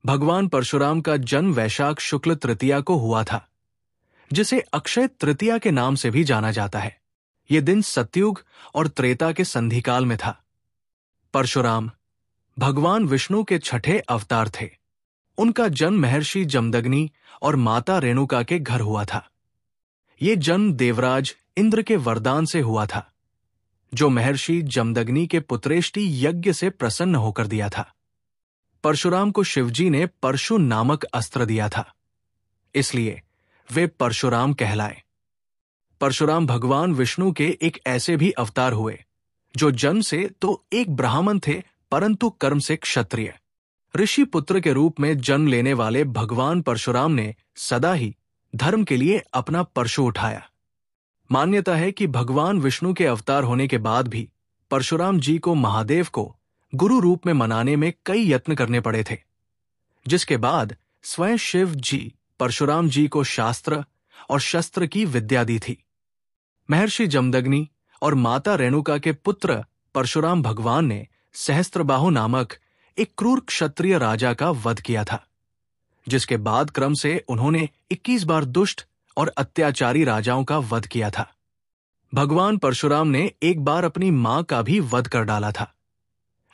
भगवान परशुराम का जन्म वैशाख शुक्ल तृतीया को हुआ था, जिसे अक्षय तृतीया के नाम से भी जाना जाता है। यह दिन सतयुग और त्रेता के संधिकाल में था। परशुराम भगवान विष्णु के छठे अवतार थे। उनका जन्म महर्षि जमदग्नि और माता रेणुका के घर हुआ था। ये जन्म देवराज इंद्र के वरदान से हुआ था, जो महर्षि जमदग्नि के पुत्रेष्टि यज्ञ से प्रसन्न होकर दिया था। परशुराम को शिवजी ने परशु नामक अस्त्र दिया था, इसलिए वे परशुराम कहलाए। परशुराम भगवान विष्णु के एक ऐसे भी अवतार हुए जो जन्म से तो एक ब्राह्मण थे, परंतु कर्म से क्षत्रिय। ऋषि पुत्र के रूप में जन्म लेने वाले भगवान परशुराम ने सदा ही धर्म के लिए अपना परशु उठाया। मान्यता है कि भगवान विष्णु के अवतार होने के बाद भी परशुराम जी को महादेव को गुरु रूप में मनाने में कई यत्न करने पड़े थे, जिसके बाद स्वयं शिव जी परशुराम जी को शास्त्र और शस्त्र की विद्या दी थी। महर्षि जमदग्नि और माता रेणुका के पुत्र परशुराम भगवान ने सहस्त्रबाहु नामक एक क्रूर क्षत्रिय राजा का वध किया था, जिसके बाद क्रम से उन्होंने 21 बार दुष्ट और अत्याचारी राजाओं का वध किया था। भगवान परशुराम ने एक बार अपनी मां का भी वध कर डाला था।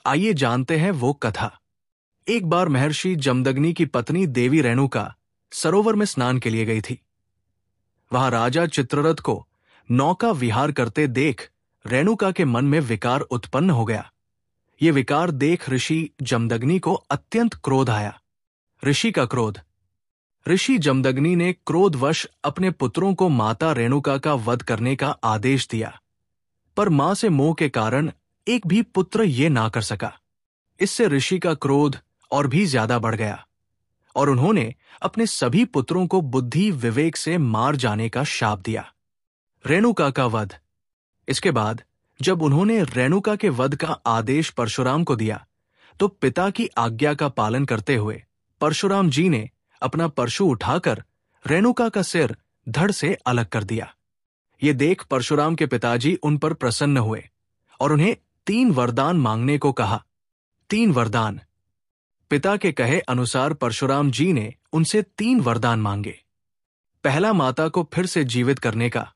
आइए जानते हैं वो कथा। एक बार महर्षि जमदग्नि की पत्नी देवी रेणुका सरोवर में स्नान के लिए गई थी। वहां राजा चित्ररथ को नौका विहार करते देख रेणुका के मन में विकार उत्पन्न हो गया। ये विकार देख ऋषि जमदग्नि को अत्यंत क्रोध आया। ऋषि का क्रोध। ऋषि जमदग्नि ने क्रोधवश अपने पुत्रों को माता रेणुका का वध करने का आदेश दिया, पर मां से मोह के कारण एक भी पुत्र ये ना कर सका। इससे ऋषि का क्रोध और भी ज्यादा बढ़ गया और उन्होंने अपने सभी पुत्रों को बुद्धि विवेक से मार जाने का शाप दिया। रेणुका का वध। इसके बाद जब उन्होंने रेणुका के वध का आदेश परशुराम को दिया, तो पिता की आज्ञा का पालन करते हुए परशुराम जी ने अपना परशु उठाकर रेणुका का सिर धड़ से अलग कर दिया। ये देख परशुराम के पिताजी उन पर प्रसन्न हुए और उन्हें 3 वरदान मांगने को कहा। 3 वरदान। पिता के कहे अनुसार परशुराम जी ने उनसे 3 वरदान मांगे। पहला माता को फिर से जीवित करने का,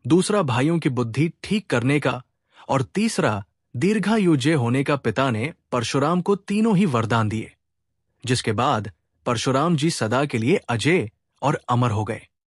दूसरा भाइयों की बुद्धि ठीक करने का और तीसरा दीर्घायुजय होने का। पिता ने परशुराम को तीनों ही वरदान दिए, जिसके बाद परशुराम जी सदा के लिए अजय और अमर हो गए।